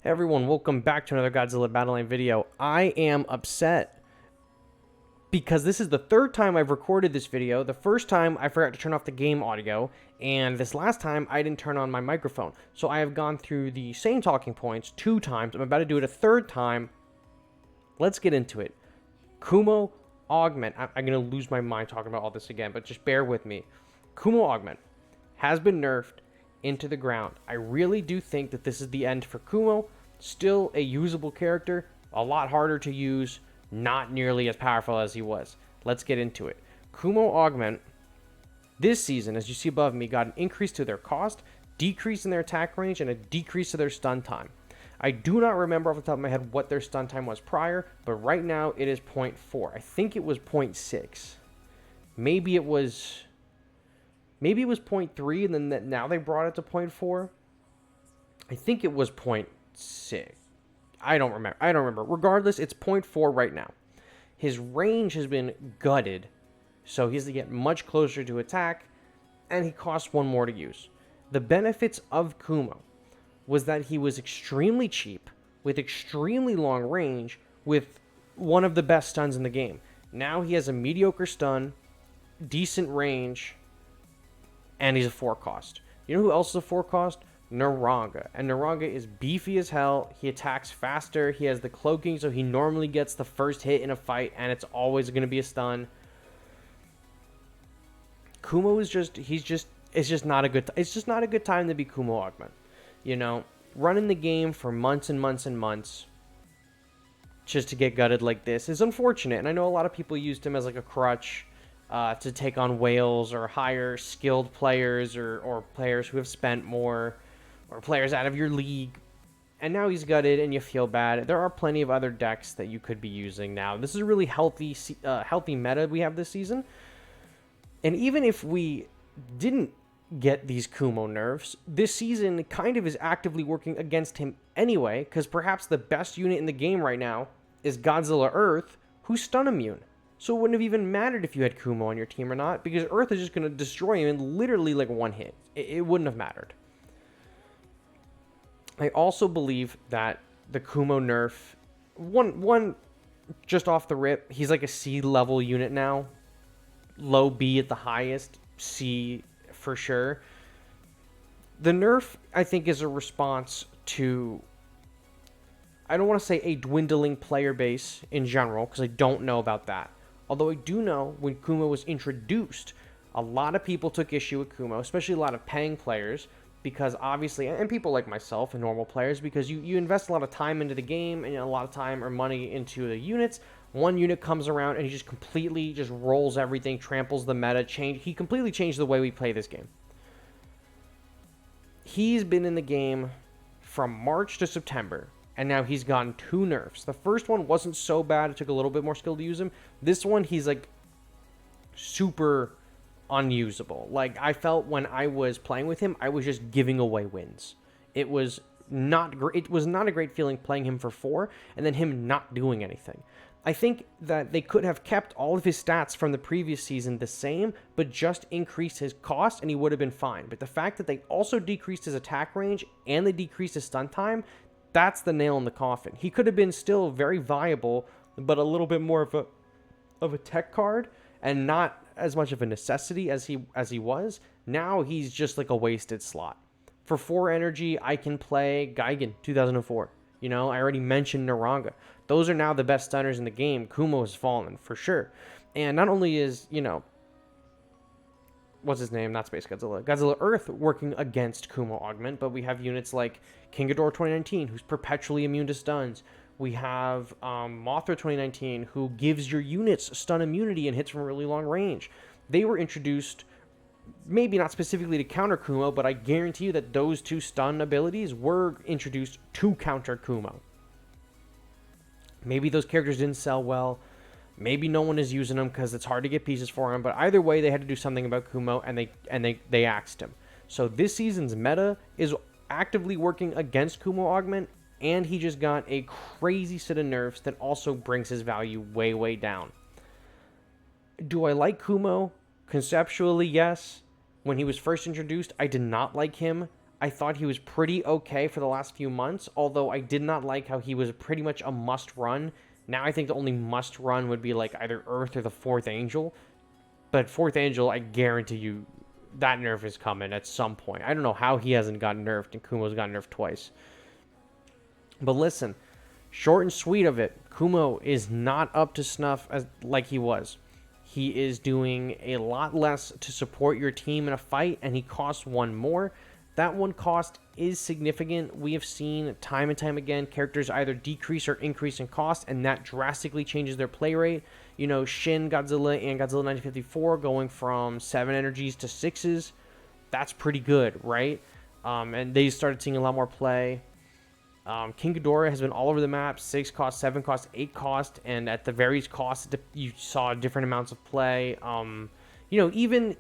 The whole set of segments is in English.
Hey everyone, welcome back to another Godzilla Battleline video. I am upset because this is the third time I've recorded this video. The first time I forgot to turn off the game audio, and this last time I didn't turn on my microphone. So I have gone through the same talking points 2 times. I'm about to do it a third time. Let's get into it. Kumo Augment. I'm going to lose my mind talking about all this again, but just bear with me. Kumo Augment has been nerfed into the ground. I really do think that this is the end for Kumo. Still a usable character, a lot harder to use, not nearly as powerful as he was. Let's get into it. Kumo Augment, this season, as you see above me, got an increase to their cost, decrease in their attack range, and a decrease to their stun time. I do not remember off the top of my head what their stun time was prior, but right now it is 0.4. I think it was 0.6. Maybe it was 0.3, and then now they brought it to 0.4. I think it was 0.6. I don't remember. Regardless, it's 0.4 right now. His range has been gutted, so he has to get much closer to attack, and he costs 1 more to use. The benefits of Kumo was that he was extremely cheap, with extremely long range, with one of the best stuns in the game. Now he has a mediocre stun, decent range, and he's a 4 cost. You know who else is a 4 cost? Naranga. And Naranga is beefy as hell. He attacks faster. He has the cloaking, so he normally gets the first hit in a fight, and it's always going to be a stun. Kumo is it's just not a good time to be Kumo Augment. You know, running the game for months and months and months just to get gutted like this is unfortunate. And I know a lot of people used him as like a crutch to take on whales or higher skilled players or players who have spent more or players out of your league. And now he's gutted and you feel bad. There are plenty of other decks that you could be using now. This is a really healthy meta we have this season. And even if we didn't get these Kumo nerfs, this season kind of is actively working against him anyway, because perhaps the best unit in the game right now is Godzilla Earth, who's stun immune. So it wouldn't have even mattered if you had Kumo on your team or not, because Earth is just going to destroy him in literally like 1 hit. It wouldn't have mattered. I also believe that the Kumo nerf, one just off the rip, he's like a C level unit now. Low B at the highest, C for sure. The nerf, I think, is a response to, I don't want to say a dwindling player base in general, because I don't know about that. Although I do know when Kumo was introduced, a lot of people took issue with Kumo, especially a lot of paying players, because obviously, and people like myself and normal players, because you invest a lot of time into the game and a lot of time or money into the units. One unit comes around and he just completely just rolls everything, tramples the meta, he completely changed the way we play this game. He's been in the game from March to September, and now he's gotten 2 nerfs. The first one wasn't so bad. It took a little bit more skill to use him. This one, he's like super unusable. Like, I felt when I was playing with him, I was just giving away wins. It was not great. It was not a great feeling playing him for 4 and then him not doing anything. I think that they could have kept all of his stats from the previous season the same, but just increased his cost and he would have been fine. But the fact that they also decreased his attack range and they decreased his stun time, that's the nail in the coffin. He could have been still very viable, but a little bit more of a tech card and not as much of a necessity as he was. Now he's just like a wasted slot. For 4 energy, I can play Gigan 2004. You know, I already mentioned Naranga. Those are now the best stunners in the game. Kumo has fallen, for sure. And not only is, you know, what's his name? Not Space Godzilla. Godzilla Earth working against Kumo Augment, but we have units like King Ghidorah 2019, who's perpetually immune to stuns. We have Mothra 2019, who gives your units stun immunity and hits from really long range. They were introduced, maybe not specifically to counter Kumo, but I guarantee you that those 2 stun abilities were introduced to counter Kumo. Maybe those characters didn't sell well. Maybe no one is using them because it's hard to get pieces for him. But either way, they had to do something about Kumo, and they axed him. So this season's meta is actively working against Kumo Augment, and he just got a crazy set of nerfs that also brings his value way, way down. Do I like Kumo? Conceptually, yes. When he was first introduced, I did not like him. I thought he was pretty okay for the last few months, although I did not like how he was pretty much a must-run. Now I think the only must-run would be like either Earth or the 4th Angel. But 4th Angel, I guarantee you, that nerf is coming at some point. I don't know how he hasn't gotten nerfed and Kumo's gotten nerfed twice. But listen, short and sweet of it, Kumo is not up to snuff like he was. He is doing a lot less to support your team in a fight, and he costs 1 more. That 1 cost is significant. We have seen time and time again characters either decrease or increase in cost, and that drastically changes their play rate. You know, Shin Godzilla and Godzilla 1954 going from 7 energies to 6s. That's pretty good, right? And they started seeing a lot more play. King Ghidorah has been all over the map. 6 cost, 7 cost, 8 cost, and at the various costs, you saw different amounts of play. You know, even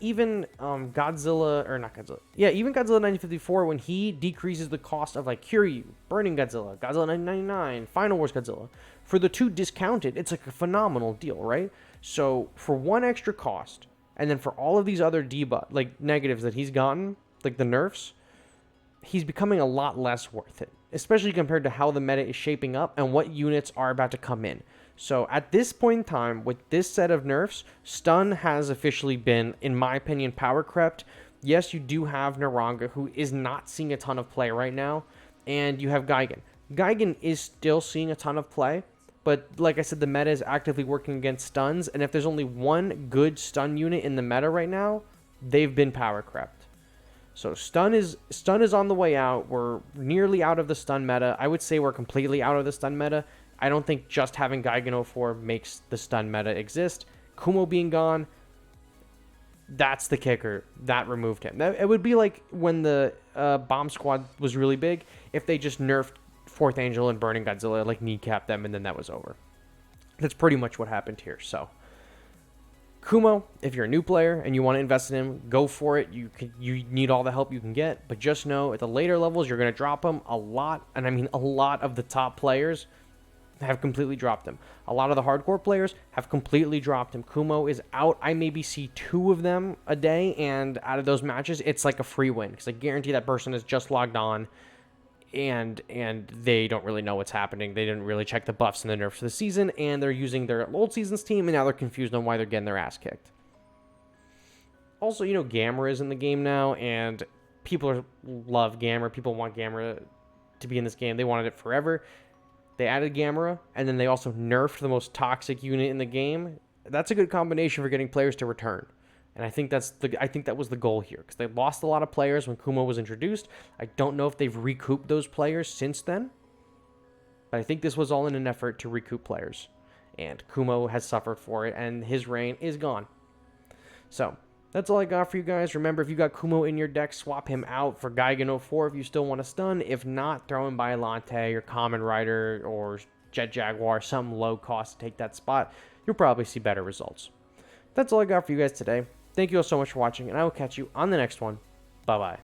Godzilla, or not Godzilla, yeah, even Godzilla 1954, when he decreases the cost of like Kiryu, Burning Godzilla, Godzilla 1999, Final Wars Godzilla, for the 2 discounted, it's like a phenomenal deal, right? So for 1 extra cost, and then for all of these other debuff, like negatives that he's gotten, like the nerfs, he's becoming a lot less worth it, especially compared to how the meta is shaping up and what units are about to come in. So at this point in time, with this set of nerfs, stun has officially been, in my opinion, power crept. Yes, you do have Naranga, who is not seeing a ton of play right now, and you have Gigan. Gigan is still seeing a ton of play, but like I said, the meta is actively working against stuns, and if there's only 1 good stun unit in the meta right now, they've been power crept. So stun is on the way out. We're nearly out of the stun meta. I would say we're completely out of the stun meta. I don't think just having Gigan 04 makes the stun meta exist. Kumo being gone, that's the kicker. That removed him. It would be like when the Bomb Squad was really big, if they just nerfed 4th Angel and Burning Godzilla, like kneecapped them, and then that was over. That's pretty much what happened here. So Kumo, if you're a new player and you want to invest in him, go for it. You need all the help you can get, but just know at the later levels you're going to drop him a lot, and I mean a lot of the top players have completely dropped him. A lot of the hardcore players have completely dropped him. Kumo is out. I maybe see 2 of them a day, and out of those matches, it's like a free win, because I guarantee that person has just logged on, and they don't really know what's happening. They didn't really check the buffs and the nerfs for the season, and they're using their old season's team, and now they're confused on why they're getting their ass kicked. Also, you know, Gamera is in the game now, and people love Gamera. People want Gamera to be in this game. They wanted it forever. They added Gamera, and then they also nerfed the most toxic unit in the game. That's a good combination for getting players to return. And I think that was the goal here, because they lost a lot of players when Kumo was introduced. I don't know if they've recouped those players since then, but I think this was all in an effort to recoup players. And Kumo has suffered for it, and his reign is gone. So that's all I got for you guys. Remember, if you got Kumo in your deck, swap him out for Gigan 04 if you still want to stun. If not, throw in Biollante or Kamen Rider or Jet Jaguar, some low cost to take that spot. You'll probably see better results. That's all I got for you guys today. Thank you all so much for watching, and I will catch you on the next one. Bye-bye.